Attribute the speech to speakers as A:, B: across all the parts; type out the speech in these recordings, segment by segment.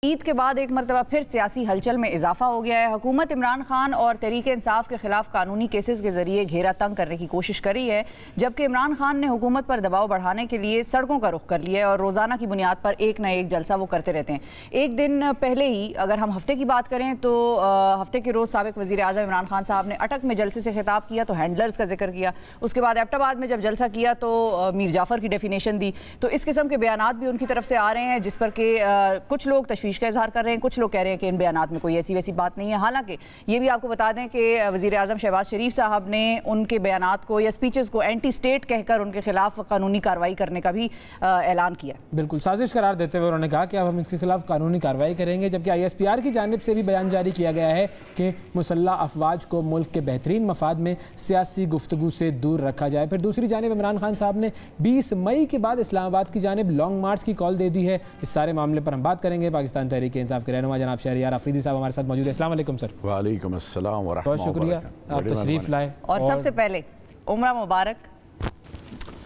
A: عید کے بعد ایک مرتبہ پھر سیاسی ہلچل میں اضافہ ہو گیا ہے۔ حکومت عمران خان اور تحریک انصاف کے خلاف قانونی کیسز کے ذریعے گھیرا تنگ کرنے کی کوشش کری ہے، جبکہ عمران خان نے حکومت پر دباؤ بڑھانے کے لیے سڑکوں کا رخ کر لیا ہے اور روزانہ کی بنیاد پر ایک نہ ایک جلسہ وہ کرتے رہتے ہیں۔ ایک دن پہلے ہی اگر ہم ہفتے کی بات کریں تو ہفتے کے روز سابق وزیر اعظم عمران خان صاحب نے اٹک میں جلسے سے خطاب کیا تو ہینڈلرز کا ذکر کیا، اس کے بعد ایبٹ آباد میں جب جلسہ کیا تو میر جعفر کی ڈیفینیشن دی۔ تو اس قسم کے بیانات بھی ان کی طرف سے آ رہے ہیں جس پر کہ کچھ لوگ تشویش کا اظہار کر رہے ہیں، کچھ لوگ کہہ رہے ہیں کہ ان بیانات میں کوئی ایسی ویسی بات نہیں ہے۔ حالانکہ یہ بھی آپ کو بتا دیں کہ وزیر اعظم شہباز شریف صاحب نے ان کے بیانات کو یا سپیچز کو اینٹی سٹیٹ کہہ کر ان کے خلاف قانونی کارروائی کرنے کا بھی اعلان کیا۔
B: بالکل سازش قرار دیتے ہوئے انہوں نے کہا کہ اب ہم اس کے خلاف قانونی کارروائی کریں گے، جبکہ ISPR کی جانب سے بھی بیان جاری کیا گیا ہے کہ مسلح افواج کو ملک کے بہترین مفاد میں سیاسی گفتگو سے دور رکھا جائے۔ پھر دوسری جانب عمران خان صاحب نے 20 مئی کے بعد اسلام آباد کی جانب لانگ مارچ کی کال دے دی ہے۔ اس سارے معاملے پر ہم بات کریں گے۔ پاکستان تحریک انصاف کے رہنما جناب شہریار آفریدی صاحب ہمارے ساتھ موجود ہیں۔ السلام علیکم سر۔
C: وعلیکم السلام ورحمۃ اللہ۔
B: بہت شکریہ آپ تشریف لائے،
A: اور سب سے پہلے عمرہ مبارک،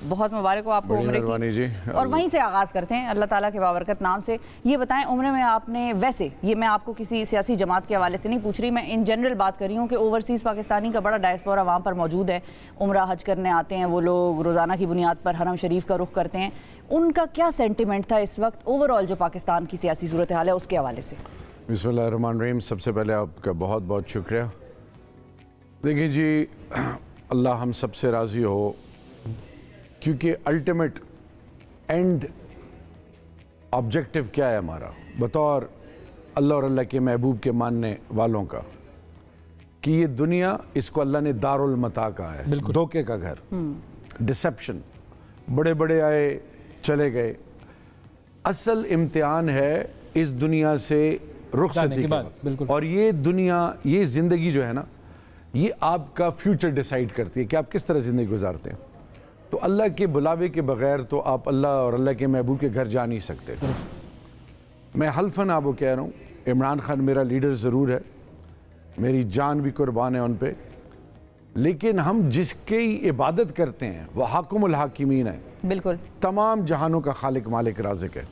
A: بہت مبارک ہو آپ کو عمرے کی، اور وہیں سے آغاز کرتے ہیں اللہ تعالیٰ کے بابرکت نام سے۔ یہ بتائیں عمرے میں آپ نے، ویسے یہ میں آپ کو کسی سیاسی جماعت کے حوالے سے نہیں پوچھ رہی، میں ان جنرل بات کر رہی ہوں کہ اوورسیز پاکستانی کا بڑا ڈائسپورا وہاں پر موجود ہے، عمرہ حج کرنے آتے ہیں وہ لوگ، روزانہ کی بنیاد پر حرم شریف کا رخ کرتے ہیں، ان کا کیا سینٹیمنٹ تھا اس وقت اوورآل جو پاکستان کی سیاسی صورتحال ہے اس کے حوالے سے؟
C: بسم اللہ الرحمن الرحیم۔ سب سے پہلے آپ کا بہت بہت شکریہ۔ دیکھیں جی، اللہ ہم سب سے راضی ہو، کیونکہ الٹیمیٹ اینڈ آبجیکٹیو کیا ہے ہمارا بطور اللہ اور اللہ کے محبوب کے ماننے والوں کا، کہ یہ دنیا، اس کو اللہ نے دار المتاع کہا ہے، دھوکے کا گھر، ڈسیپشن، بڑے بڑے آئے چلے گئے۔ اصل امتحان ہے اس دنیا سے رخصتی کا، اور یہ دنیا، یہ زندگی جو ہے نا، یہ آپ کا فیوچر ڈیسائیڈ کرتی ہے کہ آپ کس طرح زندگی گزارتے ہیں۔ تو اللہ کے بلاوے کے بغیر تو آپ اللہ اور اللہ کے محبوب کے گھر جا نہیں سکتے۔ میں حلفاً آپ کو کہہ رہا ہوں، عمران خان میرا لیڈر ضرور ہے، میری جان بھی قربان ہے ان پہ، لیکن ہم جس کی عبادت کرتے ہیں وہ حاکم الحاکمین ہے، بالکل تمام جہانوں کا خالق مالک رازق ہے۔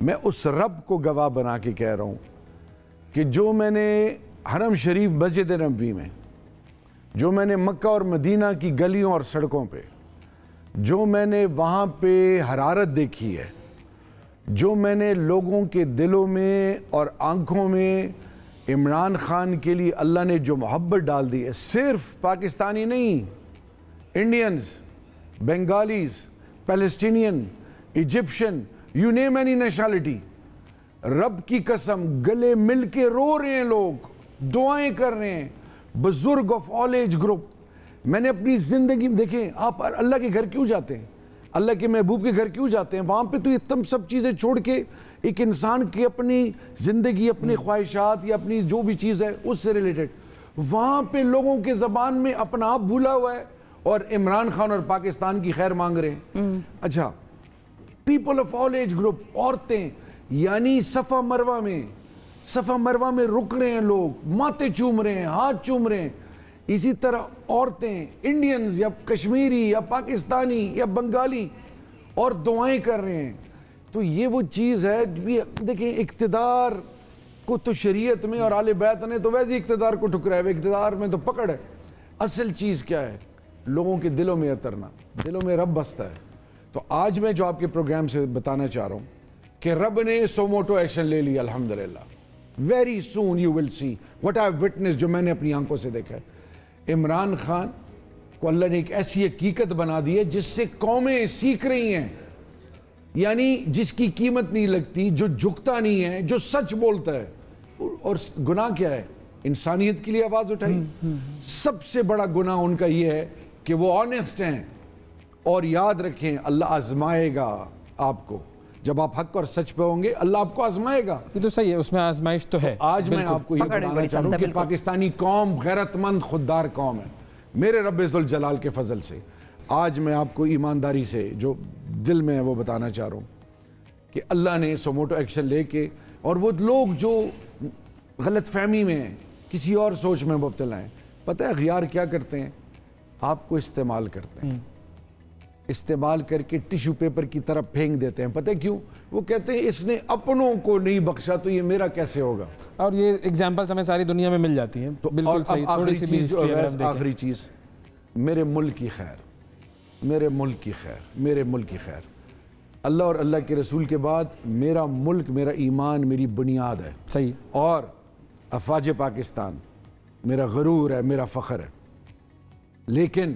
C: میں اس رب کو گواہ بنا کے کہہ رہا ہوں کہ جو میں نے حرم شریف مسجد نبوی میں، جو میں نے مکہ اور مدینہ کی گلیوں اور سڑکوں پہ، جو میں نے وہاں پہ حرارت دیکھی ہے، جو میں نے لوگوں کے دلوں میں اور آنکھوں میں عمران خان کے لیے اللہ نے جو محبت ڈال دی ہے، صرف پاکستانی نہیں، Indians, Bengalis, Palestinian, Egyptian, you name any nationality, رب کی قسم گلے مل کے رو رہے ہیں، لوگ دعائیں کر رہے ہیں، بزرگ آف آل ایج گروپ۔ میں نے اپنی زندگی میں، دیکھیں آپ اللہ کے گھر کیوں جاتے ہیں، اللہ کے محبوب کے گھر کیوں جاتے ہیں؟ وہاں پہ تو یہ تم سب چیزیں چھوڑ کے ایک انسان کی اپنی زندگی، اپنی خواہشات یا اپنی جو بھی چیز ہے اس سے ریلیٹڈ، وہاں پہ لوگوں کے زبان میں اپنا آپ بھولا ہوا ہے اور عمران خان اور پاکستان کی خیر مانگ رہے ہیں۔ اچھا، people of all age group, عورتیں، یعنی صفا مروہ میں رک رہے ہیں، لوگ ماتھے چوم رہے ہیں، ہاتھ چوم رہے ہیں۔ اسی طرح عورتیں، انڈینز یا کشمیری یا پاکستانی یا بنگالی، اور دعائیں کر رہے ہیں۔ تو یہ وہ چیز ہے، دیکھیں اقتدار کو تو شریعت میں اور آل بیت نے تو ویسے اقتدار کو ٹھکرایا ہے، اقتدار میں تو پکڑ ہے۔ اصل چیز کیا ہے؟ لوگوں کے دلوں میں اترنا، دلوں میں رب بستا ہے۔ تو آج میں جو آپ کے پروگرام سے بتانا چاہ رہا ہوں کہ رب نے سوموٹو ایکشن لے لیا الحمدللہ۔ Very soon you will see what I witness, جو میں نے اپنی آنکھوں سے دیکھا ہے۔ عمران خان کو اللہ نے ایک ایسی حقیقت بنا دی ہے جس سے قومیں سیکھ رہی ہیں، یعنی جس کی قیمت نہیں لگتی، جو جھکتا نہیں ہے، جو سچ بولتا ہے۔ اور گناہ کیا ہے؟ انسانیت کے لیے آواز اٹھائی۔ سب سے بڑا گناہ ان کا یہ ہے کہ وہ آنیسٹ ہیں، اور یاد رکھیں اللہ آزمائے گا آپ کو، جب آپ حق اور سچ پہ ہوں گے اللہ آپ کو آزمائے گا۔
B: یہ تو صحیح ہے، اس میں آزمائش تو ہے۔
C: آج میں آپ کو یہ بتانا چاہ رہا ہوں کہ پاکستانی قوم غیرت مند خوددار قوم ہے، میرے رب ذوالجلال کے فضل سے۔ آج میں آپ کو ایمانداری سے جو دل میں ہے وہ بتانا چاہ رہا ہوں کہ اللہ نے سوموٹو ایکشن لے کے، اور وہ لوگ جو غلط فہمی میں ہیں، کسی اور سوچ میں مبتلا ہیں، پتہ ہے غیار کیا کرتے ہیں؟ آپ کو استعمال کرتے ہیں۔ استعمال کر کے ٹیشو پیپر کی طرف پھینک دیتے ہیں. پتہ ہے کیوں؟ وہ کہتے ہیں اس نے اپنوں کو نہیں بخشا تو یہ میرا کیسے ہوگا.
B: اور یہ ایگزامپلس ہمیں ساری دنیا میں مل جاتی ہیں. بالکل صحیح. تھوڑی سی بھی ہسٹری اگر ہم دیکھیں.
C: آخری چیز, میرے ملک کی خیر, میرے ملک کی خیر, میرے ملک کی خیر. اللہ اور اللہ کے رسول کے بعد میرا ملک, میرا ایمان, میری بنیاد ہے.
B: صحیح.
C: اور افواج پاکستان میرا غرور ہے, میرا فخر ہے. لیکن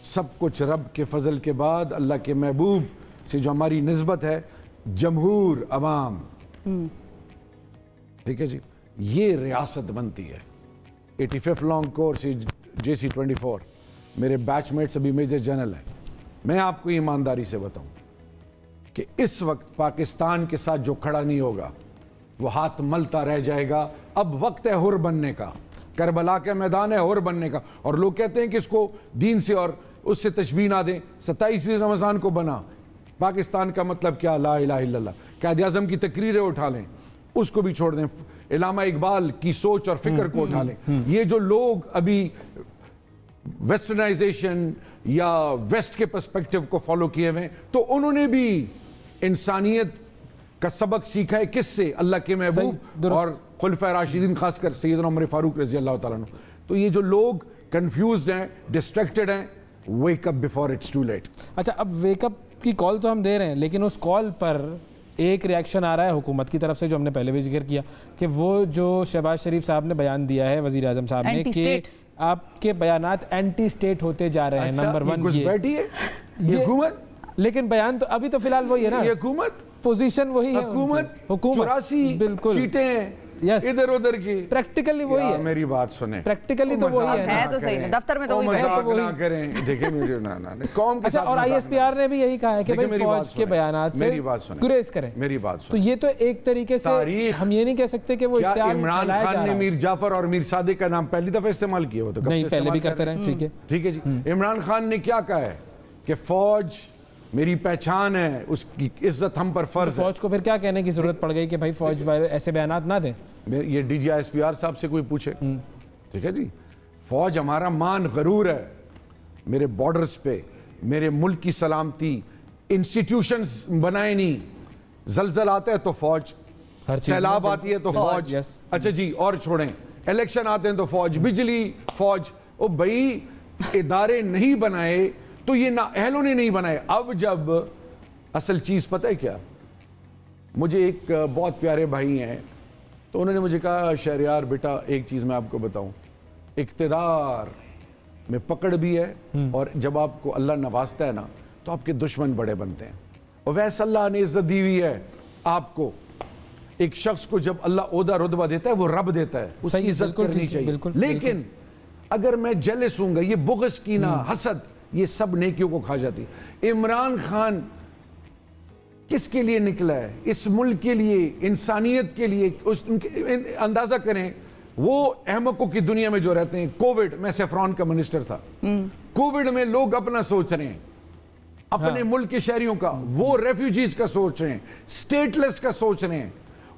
C: سب کچھ رب کے فضل کے بعد اللہ کے محبوب سے جو ہماری نسبت ہے, جمہور عوام, ٹھیک ہے جی, یہ ریاست بنتی ہے. 85 لانگ کورس JC 24, میرے بیچ میٹس ابھی میجر جنرل ہیں. میں آپ کو ایمانداری سے بتاؤں کہ اس وقت پاکستان کے ساتھ جو کھڑا نہیں ہوگا وہ ہاتھ ملتا رہ جائے گا. اب وقت ہے حر بننے کا, کربلا کا میدان ہے حر بننے کا. اور لوگ کہتے ہیں کہ اس کو دین سے اور اس سے تشبیہ نہ دیں. 27ویں رمضان کو بنا پاکستان کا مطلب کیا؟ لا الہ الا اللہ. قائد اعظم کی تقریریں اٹھا لیں, اس کو بھی چھوڑ دیں. علامہ اقبال کی سوچ اور فکر کو اٹھا لیں. یہ جو لوگ ابھی ویسٹرنائزیشن یا ویسٹ کے پرسپیکٹو کو فالو کیے ہوئے, تو انہوں نے بھی انسانیت کا سبق سیکھا ہے. کس سے؟ اللہ کے محبوب اور خلفائے راشدین, خاص کر سیدنا عمر فاروق رضی اللہ تعالیٰ عنہ. تو یہ جو لوگ کنفیوزڈ ہیں, ڈسٹریکٹڈ ہیں, wake up before it's too late.
B: اچھا, اب ویک اپ کی کال تو ہم دے رہے ہیں, لیکن اس کال پر ایک ریاکشن آ رہا ہے حکومت کی طرف سے, جو ہم نے پہلے بھی ذکر کیا, کہ وہ جو شہباز شریف صاحب نے بیان دیا ہے, وزیر اعظم صاحب نے, کہ آپ کے بیانات اینٹی سٹیٹ ہوتے جا رہے ہیں. نمبر 1
C: یہ حکومت,
B: لیکن بیان تو ابھی تو فی الحال وہی ہے نا,
C: یہ حکومت,
B: پوزیشن وہی ہے.
C: حکومت 84 سیٹیں ہیں ادھر ادھر کی,
B: پریکٹیکلی وہی ہے.
C: میری بات سنیں,
B: پریکٹیکلی تو وہی
A: ہے. تو صحیح, دفتر میں تو وہی ہے.
C: مذاق نہ کریں. دیکھیں مجھے قوم کے ساتھ.
B: اور ISPR نے بھی یہی کہا ہے کہ بھائی فوج کے بیانات سے گریز کریں.
C: میری بات
B: تو یہ تو ایک طریقے سے ہم یہ نہیں کہہ سکتے کہ وہ اشتعال
C: عمران خان نے میر جعفر اور میر صادق کا نام پہلی دفعہ استعمال کیا ہو؟ تو
B: نہیں, پہلے بھی کرتے رہے. ٹھیک ہے,
C: ٹھیک ہے جی. عمران خان نے کیا کہا ہے کہ فوج میری پہچان ہے, اس کی عزت ہم پر فرض ہے.
B: فوج کو پھر کیا کہنے کی ضرورت پڑ گئی کہ بھائی فوج ایسے بیانات نہ دیں؟
C: یہ DG ISPR صاحب سے کوئی پوچھے, ٹھیک ہے جی. فوج ہمارا مان غرور ہے. میرے بارڈرز پہ میرے ملک کی سلامتی, انسٹیٹیوشنز بنائے نہیں, زلزل آتا ہے تو فوج, سیلاب آتی ہے تو فوج. اچھا جی, اور چھوڑیں, الیکشن آتے ہیں تو فوج, بجلی فوج. او بھائی ادارے نہیں بنائے تو یہ اہلوں نے نہیں بنائے. اب جب اصل چیز پتہ ہے کیا, مجھے ایک بہت پیارے بھائی ہیں, تو انہوں نے مجھے کہا شہریار بیٹا ایک چیز میں آپ کو بتاؤں, اقتدار میں پکڑ بھی ہے, اور جب آپ کو اللہ نوازتا ہے نا تو آپ کے دشمن بڑے بنتے ہیں. اور ویسے اللہ نے عزت دی ہوئی ہے آپ کو. ایک شخص کو جب اللہ عہدہ رتبہ دیتا ہے وہ رب دیتا ہے, اس کی عزت کرنی چاہیے. لیکن اگر میں جیلس ہوں گا, یہ بغض, کینہ, حسد, یہ سب نیکیوں کو کھا جاتی. عمران خان کس کے لیے نکلا ہے؟ اس ملک کے لیے, انسانیت کے لیے. اندازہ کریں وہ احمقوں کی دنیا میں جو رہتے ہیں. کووڈ میں سیفران کا منسٹر تھا, کووڈ میں لوگ اپنا سوچ رہے ہیں, اپنے ملک کے شہریوں کا. وہ ریفیوجیز کا سوچ رہے ہیں, سٹیٹ لیس کا سوچ رہے ہیں.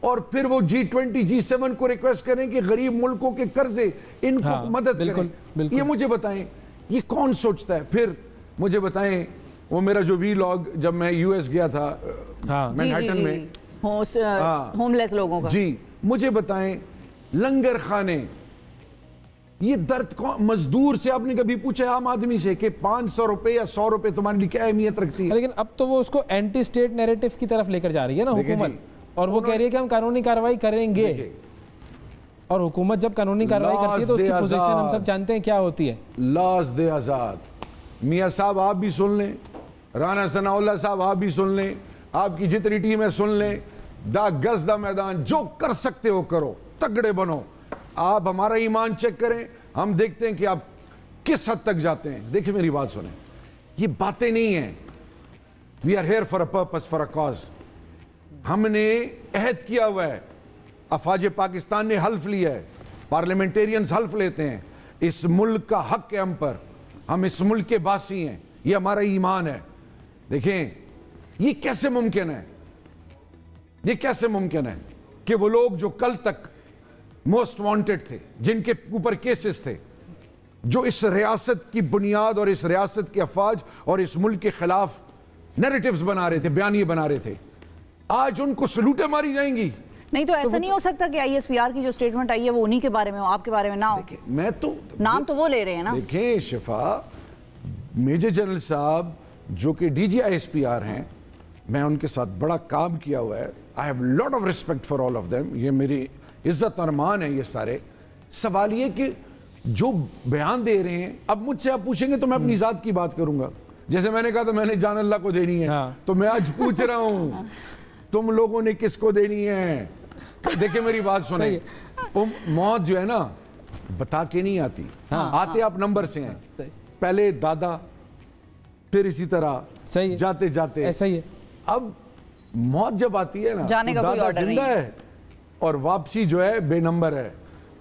C: اور پھر وہ G20 G7 کو ریکویسٹ کریں کہ غریب ملکوں کے قرضے ان کو مدد کریں. یہ مجھے بتائیں یہ کون سوچتا ہے؟ پھر مجھے بتائیں وہ میرا جو وی لاگ جب میں US گیا تھا مینہٹن میں,
A: ہوم لیس لوگوں کا,
C: جی مجھے بتائیں لنگر خانے, یہ درد مزدور سے آپ نے کبھی پوچھا عام آدمی سے کہ 500 روپے یا 100 روپے تمہارے لیے کیا اہمیت رکھتی ہے؟
B: لیکن اب تو وہ اس کو اینٹی سٹیٹ نیریٹو کی طرف لے کر جا رہی ہے نا حکومت, اور وہ کہہ رہی ہے کہ ہم قانونی کارروائی کریں گے. اور حکومت جب قانونی کارروائی کرتی ہے تو اس کی پوزیشن ہم سب جانتے ہیں کیا ہوتی ہے.
C: لاز دے آزاد. میاں صاحب آپ بھی سن لیں, رانا ثناء اللہ صاحب آپ بھی سن لیں, آپ کی جتنی ٹیم ہے سن لیں. دا گز دا میدان, جو کر سکتے ہو کرو, تگڑے بنو. آپ ہمارا ایمان چیک کریں, ہم دیکھتے ہیں کہ آپ کس حد تک جاتے ہیں. دیکھیں میری بات سنیں, یہ باتیں نہیں ہیں. We are here for a purpose, for a cause. ہم نے عہد کیا ہوا ہے, افواج پاکستان نے حلف لیا ہے, پارلیمنٹیرینز حلف لیتے ہیں. اس ملک کا حق ہے ہم پر, ہم اس ملک کے باسی ہیں, یہ ہمارا ایمان ہے. دیکھیں یہ کیسے ممکن ہے, یہ کیسے ممکن ہے کہ وہ لوگ جو کل تک موسٹ وانٹڈ تھے, جن کے اوپر کیسز تھے, جو اس ریاست کی بنیاد اور اس ریاست کے افواج اور اس ملک کے خلاف نیریٹیوز بنا رہے تھے، بیانیے بنا رہے تھے، آج ان کو سلوٹیں ماری جائیں گی؟
A: نہیں تو ایسا نہیں ہو سکتا کہ آئی ایس پی آر کی جو سٹیٹمنٹ آئی ہے وہ انہی کے بارے میں ہو، آپ کے بارے میں نہ ہو؟
C: میں تو
A: نام تو وہ لے رہے ہیں نا۔
C: دیکھیں شفا، میجر جنرل صاحب جو کہ D G I S P R ہیں، میں ان کے ساتھ بڑا کام کیا ہوا ہے، I have lot of respect for all of them، یہ میری عزت اور مان ہے یہ سارے۔ سوال یہ کہ جو بیان دے رہے ہیں، اب مجھ سے آپ پوچھیں گے تو میں اپنی ذات کی بات کروں گا، جیسے میں نے کہا تو میں نے جان اللہ کو دینی ہے، تو میں آج پوچھ رہا ہوں تم لوگوں نے کس کو دینی ہے؟ دیکھیں میری بات سنیں، موت جو ہے نا بتا کے نہیں آتی، آتے آپ نمبر سے ہیں، پہلے دادا، پھر اسی طرح جاتے جاتے ایسا ہی ہے۔ اب موت جب آتی ہے نا تو دادا زندہ ہے اور واپسی جو ہے بے نمبر ہے،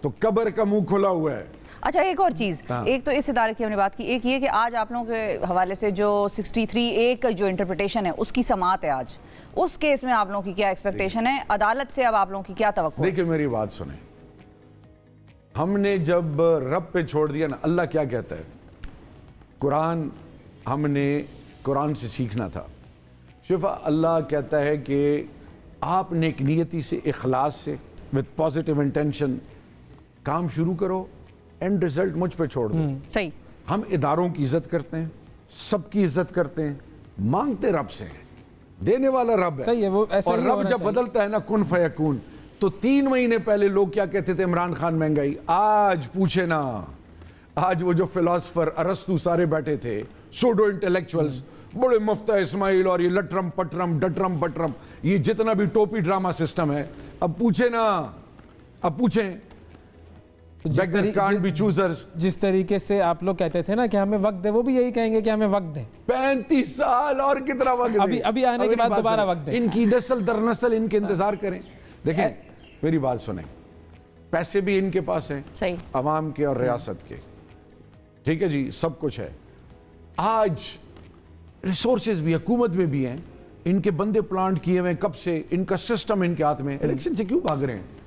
C: تو قبر کا منہ کھلا ہوا ہے۔
A: اچھا ایک اور چیز، ایک تو اس ادارے کی ہم نے بات کی، ایک یہ کہ آج آپ لوگوں کے حوالے سے جو 63A کا جو انٹرپریٹیشن ہے اس کی سماعت ہے آج، اس کیس میں آپ لوگوں کی کیا ایکسپیکٹیشن ہے؟ عدالت سے اب آپ لوگوں کی کیا توقع ہے؟
C: دیکھیں میری بات سنیں، ہم نے جب رب پہ چھوڑ دیا نا، اللہ کیا کہتا ہے؟ قرآن، ہم نے قرآن سے سیکھنا تھا شفا۔ اللہ کہتا ہے کہ آپ نیک نیتی سے، اخلاص سے، with positive intention کام شروع کرو، اینڈ رزلٹ مجھ پہ چھوڑ دو۔
A: صحیح۔
C: ہم اداروں کی عزت کرتے ہیں، سب کی عزت کرتے ہیں، مانگتے رب سے ہیں، دینے والا رب ہے۔
B: صحیح ہے، وہ ایسا ہی
C: اور رب جب بدلتا ہے نا کن فیکون، تو 3 مہینے پہلے لوگ کیا کہتے تھے؟ عمران خان مہنگائی، آج پوچھے نا، آج وہ جو فلاسفر ارسطو سارے بیٹھے تھے، سوڈو انٹلیکچوئلز، بڑے مفتہ اسماعیل اور یہ لٹرم پٹرم ڈٹرم بٹرم، یہ جتنا بھی ٹوپی ڈرامہ سسٹم ہے، اب پوچھے نا، اب پوچھیں
B: جس طریقے سے آپ لوگ کہتے تھے نا کہ ہمیں وقت دے، وہ بھی یہی کہیں گے کہ ہمیں وقت دیں۔
C: 35 سال اور کتنا وقت دیں؟
B: ابھی آنے کے بعد دوبارہ وقت دیں۔
C: ان کی نسل در نسل ان کے انتظار کریں۔ دیکھیں میری بات سنیں، پیسے بھی ان کے پاس ہیں، عوام کے اور ریاست کے، ٹھیک ہے جی، سب کچھ ہے۔ آج ریسورسز بھی حکومت میں بھی ہیں، ان کے بندے پلانٹ کیے ہوئے، کب سے ان کا سسٹم ان کے ہاتھ میں، الیکشن سے کیوں بھاگ رہے ہیں؟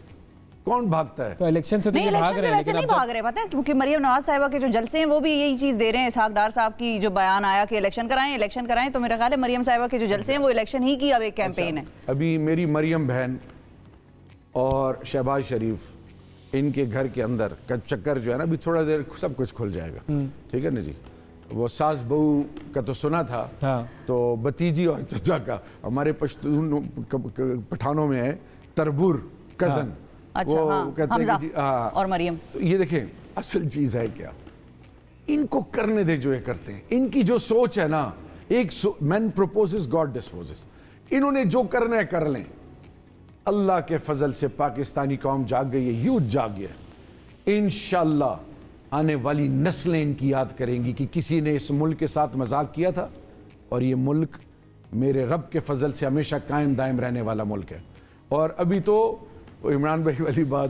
C: کون بھاگتا ہے؟
B: تو الیکشن سے
A: نہیں، الیکشن سے ویسے نہیں بھاگ رہے، پتہ ہے کیونکہ مریم نواز صاحبہ کے جو جلسے ہیں وہ بھی یہی چیز دے رہے ہیں۔ اسحاق ڈار صاحب کی جو بیان آیا کہ الیکشن کرائیں، تو میرا خیال ہے مریم صاحبہ کے جو جلسے ہیں وہ الیکشن ہی کی اب ایک کیمپین ہے۔
C: ابھی میری مریم بہن اور شہباز شریف، ان کے گھر کے اندر کا چکر جو ہے نا، ابھی تھوڑا دیر سب کچھ کھل جائے گا، ٹھیک ہے نا جی۔ وہ ساس بہو کا تو سنا تھا، تو بتیجی اور چچا کا، ہمارے پٹھانوں میں ہے تربور کزن، وہ کہتے ہیں کہ
A: اور مریم۔
C: یہ دیکھیں اصل چیز ہے کیا، ان کو کرنے دے جو یہ کرتے ہیں، ان کی جو سوچ ہے نا، ایک مین پروپوزز گاڈ ڈسپوزز، انہوں نے جو کرنا ہے کر لیں۔ اللہ کے فضل سے پاکستانی قوم جاگ گئی ہے، یوتھ جاگ گیا ہے، انشاءاللہ آنے والی نسلیں ان کی یاد کریں گی کہ کسی نے اس ملک کے ساتھ مذاق کیا تھا، اور یہ ملک میرے رب کے فضل سے ہمیشہ قائم دائم رہنے والا ملک ہے۔ اور ابھی تو عمران بھائی والی بات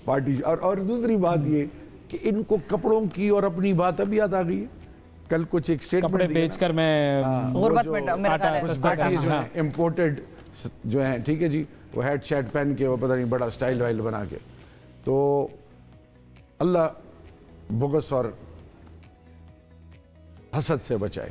C: پارٹی، اور دوسری بات یہ کہ ان کو کپڑوں کی اور اپنی بات ابھی یاد آ گئی ہے۔ کل کچھ ایک اسٹیٹمنٹ
B: کپڑے بیچ کر میں
A: غربت میں
C: جو ہیں امپورٹڈ جو ہیں، ٹھیک ہے جی، وہ ہیڈ شیٹ پہن کے، وہ پتہ نہیں بڑا سٹائل وائل بنا کے، تو اللہ بغض اور حسد سے بچائے۔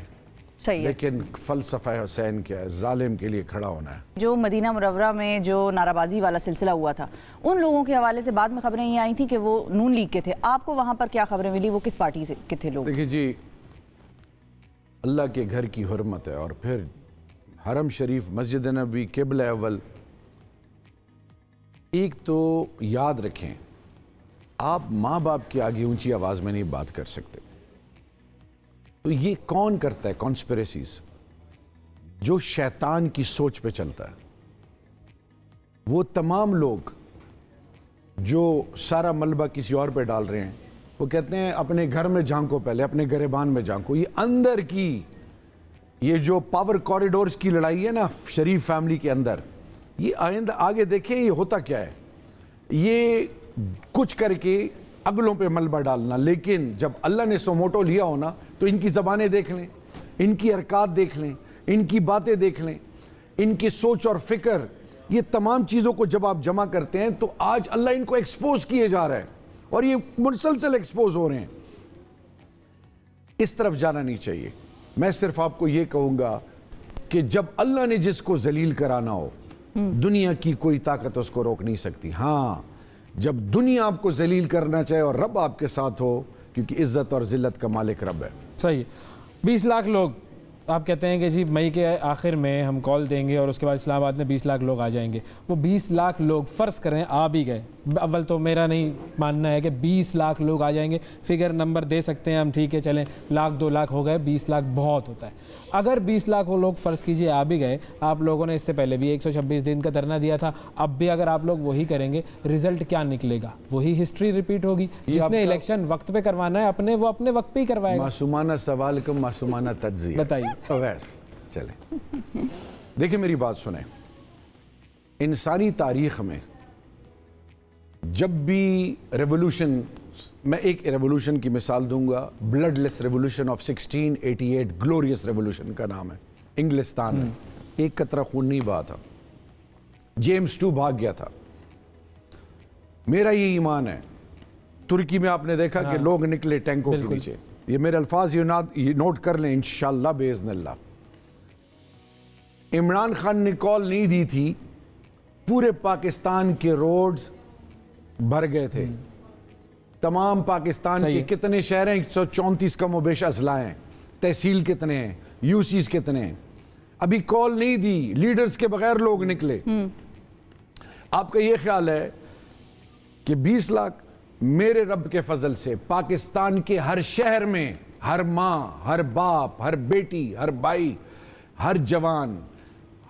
C: لیکن فلسفہ حسین کیا ہے؟ ظالم کے لیے کھڑا ہونا ہے۔
A: جو مدینہ منورہ میں جو نعرہ بازی والا سلسلہ ہوا تھا، ان لوگوں کے حوالے سے بعد میں خبریں یہ آئی تھیں کہ وہ نون لیگ کے تھے، آپ کو وہاں پر کیا خبریں ملی؟ وہ کس پارٹی سے کے تھے لوگ؟
C: دیکھیں جی، اللہ کے گھر کی حرمت ہے، اور پھر حرم شریف، مسجد نبوی، قبلہ اول۔ ایک تو یاد رکھیں، آپ ماں باپ کے آگے اونچی آواز میں نہیں بات کر سکتے۔ تو یہ کون کرتا ہے کانسپریسیز؟ جو شیطان کی سوچ پہ چلتا ہے، وہ تمام لوگ جو سارا ملبہ کسی اور پہ ڈال رہے ہیں، وہ کہتے ہیں اپنے گھر میں جھانکو، پہلے اپنے گریبان میں جھانکو۔ یہ اندر کی یہ جو پاور کوریڈورز کی لڑائی ہے نا شریف فیملی کے اندر، یہ آئندہ آگے دیکھیں یہ ہوتا کیا ہے۔ یہ کچھ کر کے اگلوں پہ ملبہ ڈالنا، لیکن جب اللہ نے سو موٹو لیا ہونا تو ان کی زبانیں دیکھ لیں، ان کی حرکات دیکھ لیں، ان کی باتیں دیکھ لیں، ان کی سوچ اور فکر، یہ تمام چیزوں کو جب آپ جمع کرتے ہیں تو آج اللہ ان کو ایکسپوز کیے جا رہا ہے، اور یہ مسلسل ایکسپوز ہو رہے ہیں۔ اس طرف جانا نہیں چاہیے. میں صرف آپ کو یہ کہوں گا کہ جب اللہ نے جس کو ذلیل کرانا ہو دنیا کی کوئی طاقت اس کو روک نہیں سکتی. ہاں جب دنیا آپ کو ذلیل کرنا چاہے اور رب آپ کے ساتھ ہو, کیونکہ عزت اور ذلت کا مالک رب ہے.
B: صحیح. 20 لاکھ لوگ آپ کہتے ہیں کہ جی مئی کے آخر میں ہم کال دیں گے اور اس کے بعد اسلام آباد میں 20 لاکھ لوگ آ جائیں گے. وہ 20 لاکھ لوگ فرض کریں آ بھی گئے, اول تو میرا نہیں ماننا ہے کہ 20 لاکھ لوگ آ جائیں گے. فگر نمبر دے سکتے ہیں ہم, ٹھیک ہے چلیں 1,00,000 2 لاکھ ہو گئے, 20 لاکھ بہت ہوتا ہے. اگر 20 لاکھ وہ لوگ فرض کیجئے آ بھی گئے, آپ لوگوں نے اس سے پہلے بھی 126 دن کا دھرنا دیا تھا, اب بھی اگر آپ لوگ وہی کریں گے رزلٹ کیا نکلے گا؟ وہی ہسٹری ریپیٹ ہوگی. جس نے الیکشن وقت پہ کروانا ہے وہ اپنے وقت پہ ہی کروائے گا.
C: معصومانہ سوال کا معصومانہ تجزیہ.
B: بتائیے.
C: اویس چلیں دیکھیں میری بات سنیں. انسانی تاریخ میں جب بھی ریولوشن, میں ایک ریولوشن کی مثال دوں گا, bloodless revolution of 1688, glorious revolution کا نام ہے. انگلستان میں ایک قطرہ خون نہیں بہا تھا, جیمز 2 بھاگ گیا تھا. میرا یہ ایمان ہے, ترکی میں آپ نے دیکھا کہ لوگ نکلے ٹینکوں کے نیچے. یہ میرے الفاظ یہ نوٹ کر لیں انشاءاللہ باذن اللہ. عمران خان نے کال نہیں دی تھی, پورے پاکستان کے روڈز بھر گئے تھے. تمام پاکستان کے کتنے شہر ہیں, 134 کم و بیش اضلاع ہیں, تحصیل کتنے ہیں, یوسیز کتنے ہیں, ابھی کال نہیں دی, لیڈرز کے بغیر لوگ نکلے. آپ کا یہ خیال ہے کہ 20 لاکھ میرے رب کے فضل سے پاکستان کے ہر شہر میں ہر ماں, ہر باپ, ہر بیٹی, ہر بھائی, ہر جوان,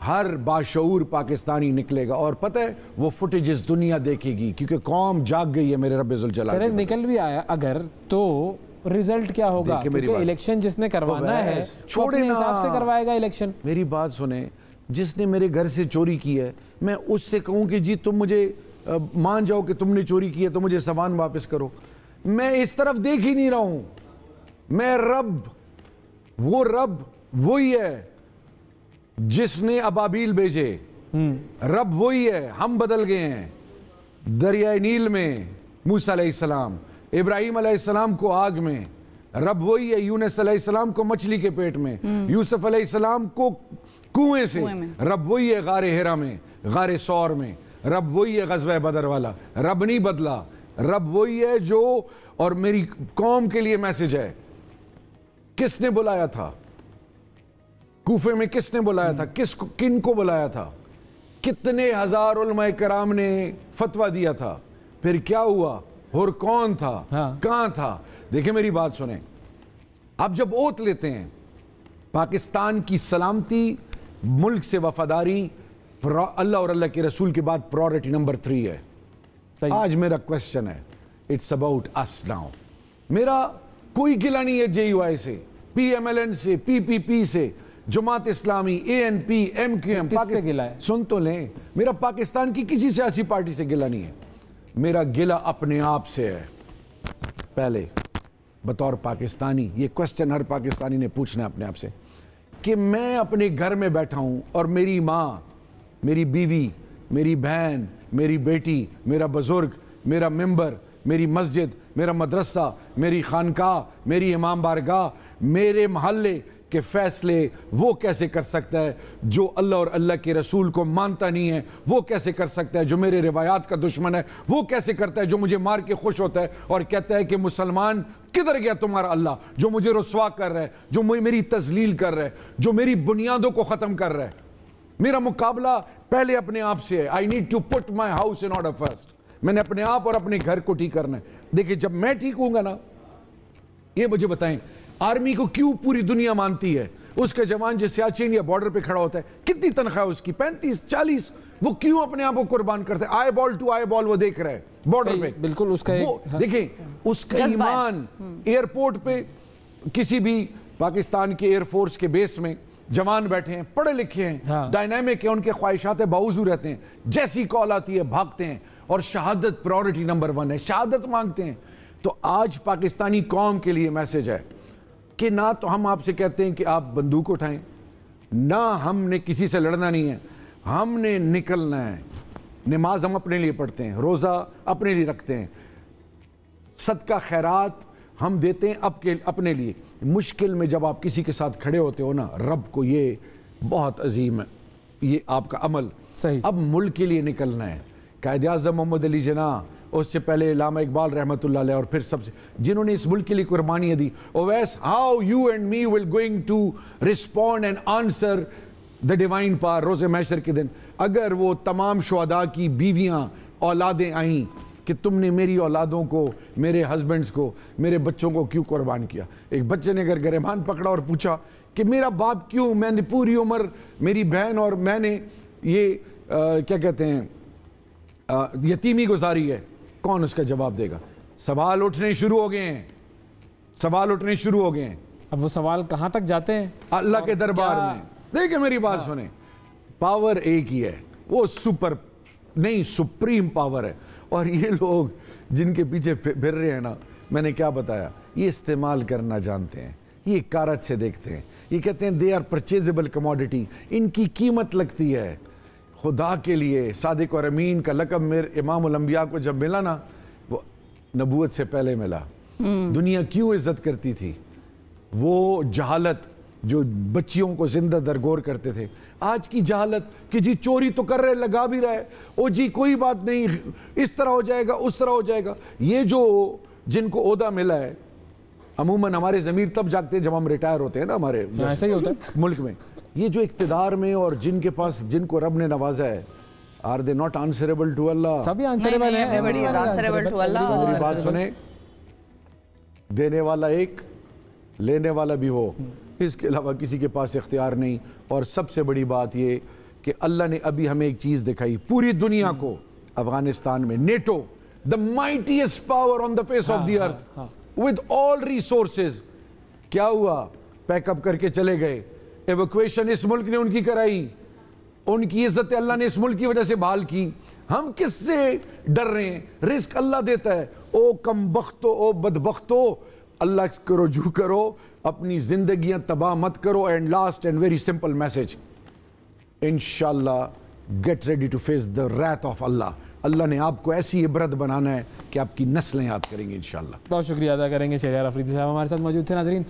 C: ہر باشعور پاکستانی نکلے گا, اور پتہ ہے وہ فوٹیجز دنیا دیکھے گی کیونکہ قوم جاگ گئی ہے میرے رب ذوالجلال.
B: چلے نکل بھی آیا اگر تو رزلٹ کیا ہوگا؟ کیونکہ الیکشن جس نے کروانا ہے وہ اپنے حساب سے کروائے گا الیکشن.
C: میری بات سنیں, جس نے میرے گھر سے چوری کی ہے میں اس سے کہوں کہ جی تم مجھے مان جاؤ کہ تم نے چوری کی ہے تو مجھے سامان واپس کرو, میں اس طرف دیکھ ہی نہیں رہا ہوں. میں رب وہی ہے جس نے ابابیل بھیجے, رب وہی ہے. ہم بدل گئے ہیں. دریائے نیل میں موسیٰ علیہ السلام, ابراہیم علیہ السلام کو آگ میں, رب وہی ہے. یونس علیہ السلام کو مچھلی کے پیٹ میں, یوسف علیہ السلام کو کنویں سے, رب وہی ہے. غار ہیرا میں, غار سور میں, رب وہی ہے. غزوہ بدر والا رب نہیں بدلا, رب وہی ہے جو, اور میری قوم کے لیے میسج ہے. کس نے بلایا تھا کوفے میں, کس نے بلایا تھا, کن کو بلایا تھا, کتنے ہزار علماء کرام نے فتویٰ دیا تھا, پھر کیا ہوا, اور کون تھا, کہاں تھا. دیکھیں میری بات سنیں, آپ جب اوت لیتے ہیں پاکستان کی سلامتی, ملک سے وفاداری اللہ اور اللہ کے رسول کے بعد پرائورٹی نمبر 3 ہے. آج میرا کوشچن ہے, اٹس اباؤٹ اس ناؤ. میرا کوئی گلہ نہیں ہے جے یو آئی سے, پی ایم ایل این سے, پی پی پی سے, جماعت اسلامی, A N P, M Q M.
B: کس سے گلہ ہے؟
C: سن تو لیں, میرا پاکستان کی کسی سیاسی پارٹی سے گلہ نہیں ہے. میرا گلہ اپنے آپ سے ہے. پہلے بطور پاکستانی, یہ کوشچن ہر پاکستانی نے پوچھنا ہے اپنے آپ سے, کہ میں اپنے گھر میں بیٹھا ہوں اور میری ماں, میری بیوی, میری بہن, میری بیٹی, میرا بزرگ, میرا ممبر, میری مسجد, میرا مدرسہ, میری خانقاہ, میری امام بارگاہ, میرے محلے کے فیصلے وہ کیسے کر سکتا ہے جو اللہ اور اللہ کے رسول کو مانتا نہیں ہے؟ وہ کیسے کر سکتا ہے جو میرے روایات کا دشمن ہے؟ وہ کیسے کرتا ہے جو مجھے مار کے خوش ہوتا ہے اور کہتا ہے کہ مسلمان کدھر گیا تمہارا اللہ, جو مجھے رسوا کر رہا ہے, جو میری تذلیل کر رہا ہے, جو میری بنیادوں کو ختم کر رہا ہے. میرا مقابلہ پہلے اپنے آپ سے ہے. I need to put my house in order first. میں نے اپنے آپ اور اپنے گھر کو ٹھیک کرنا ہے. دیکھیں جب میں ٹھیک ہوں گا نا, یہ مجھے بتائیں آرمی کو کیوں پوری دنیا مانتی ہے؟ اس کا جوان جو سیاچین یا بارڈر پہ کھڑا ہوتا ہے, کتنی تنخواہ اس کی, 35-40, وہ کیوں اپنے آپ کو قربان کرتے ہیں؟ آئی بال ٹو آئی بال وہ دیکھ رہے ہیں بارڈر پہ.
B: بالکل اس کا
C: دیکھیں اس کا ایمان. ایئرپورٹ پہ کسی بھی پاکستان کے ایئر فورس کے بیس میں جوان بیٹھے ہیں, پڑھے لکھے ہیں, ڈائنامک ہیں, ان کے خواہشات باوضو رہتے ہیں, جیسی کال آتی ہے بھاگتے ہیں, اور شہادت پرائورٹی نمبر 1 ہے, شہادت مانگتے ہیں. تو آج پاکستانی قوم کے لیے میسج ہے کہ نہ تو ہم آپ سے کہتے ہیں کہ آپ بندوق اٹھائیں, نہ ہم نے کسی سے لڑنا نہیں ہے, ہم نے نکلنا ہے. نماز ہم اپنے لیے پڑھتے ہیں, روزہ اپنے لیے رکھتے ہیں, صدقہ خیرات ہم دیتے ہیں اپنے لیے. مشکل میں جب آپ کسی کے ساتھ کھڑے ہوتے ہو نا, رب کو یہ بہت عظیم ہے یہ آپ کا عمل.
B: صحیح.
C: اب ملک کے لیے نکلنا ہے. قائد اعظم محمد علی جناح, اس سے پہلے علامہ اقبال رحمۃ اللہ علیہ, اور پھر سب سے جنہوں نے اس ملک کے لیے قربانیاں دی. Awais, how you and me will going to respond and answer the divine power روز محشر کے دن. اگر وہ تمام شہداء کی بیویاں اولادیں آئیں کہ تم نے میری اولادوں کو, میرے ہسبینڈز کو, میرے بچوں کو کیوں قربان کیا. ایک بچے نے اگر گریبان پکڑا اور پوچھا کہ میرا باپ کیوں, میں نے پوری عمر میری بہن اور میں نے یہ کیا کہتے ہیں یتیمی گزاری ہے, کون اس کا جواب دے گا؟ سوال اٹھنے شروع ہو گئے ہیں, سوال اٹھنے شروع ہو گئے ہیں.
B: اب وہ سوال کہاں تک جاتے ہیں؟
C: اللہ کے دربار میں. دیکھیں میری بات سنیں, پاور ایک ہی ہے, وہ سپر نہیں سپریم پاور ہے. اور یہ لوگ جن کے پیچھے پھر رہے ہیں نا, میں نے کیا بتایا, یہ استعمال کرنا جانتے ہیں, یہ کارت سے دیکھتے ہیں, یہ کہتے ہیں دے آر پرچیزبل کموڈٹی, ان کی قیمت لگتی ہے. خدا کے لیے صادق اور امین کا لقب میرے امام الانبیاء کو جب ملا نا, وہ نبوت سے پہلے ملا. دنیا کیوں عزت کرتی تھی؟ وہ جہالت جو بچیوں کو زندہ درگور کرتے تھے. آج کی جہالت کہ جی چوری تو کر رہے, لگا بھی رہا ہے, او جی کوئی بات نہیں, اس طرح ہو جائے گا, اس طرح ہو جائے گا. یہ جو جن کو عہدہ ملا ہے, عموماً ہمارے ضمیر تب جاگتے ہیں جب ہم ریٹائر ہوتے ہیں نا ہمارے
B: ایسا ہی ہوتا ہے
C: ملک میں. یہ جو اقتدار میں اور جن کے پاس, جن کو رب نے نوازا ہے, are they not answerable to اللہ؟
B: سبھی آنسریبل ہیں.
C: میری بات سنیں, دینے والا ایک, لینے والا بھی ہو, اس کے علاوہ کسی کے پاس اختیار نہیں. اور سب سے بڑی بات یہ کہ اللہ نے ابھی ہمیں ایک چیز دکھائی پوری دنیا کو, افغانستان میں NATO, the mightiest power on the face of the earth, with all resources. کیا ہوا؟ پیک اپ کر کے چلے گئے. ایویکویشن اس ملک نے ان کی کرائی, ان کی عزت اللہ نے اس ملک کی وجہ سے بحال کی. ہم کس سے ڈر رہے ہیں؟ رزق اللہ دیتا ہے. او کم بختو, او بدبختو, اللہ کو رجوع کرو, اپنی زندگیاں تباہ مت کرو. And last and very simple message, انشاءاللہ get ready to face the wrath of اللہ. اللہ نے آپ کو ایسی عبرت بنانا ہے کہ آپ کی نسلیں یاد کریں گے انشاءاللہ.
B: بہت شکریہ ادا کریں گے شہریار افریدی صاحب, ہمارے ساتھ موجود تھے. ناظرین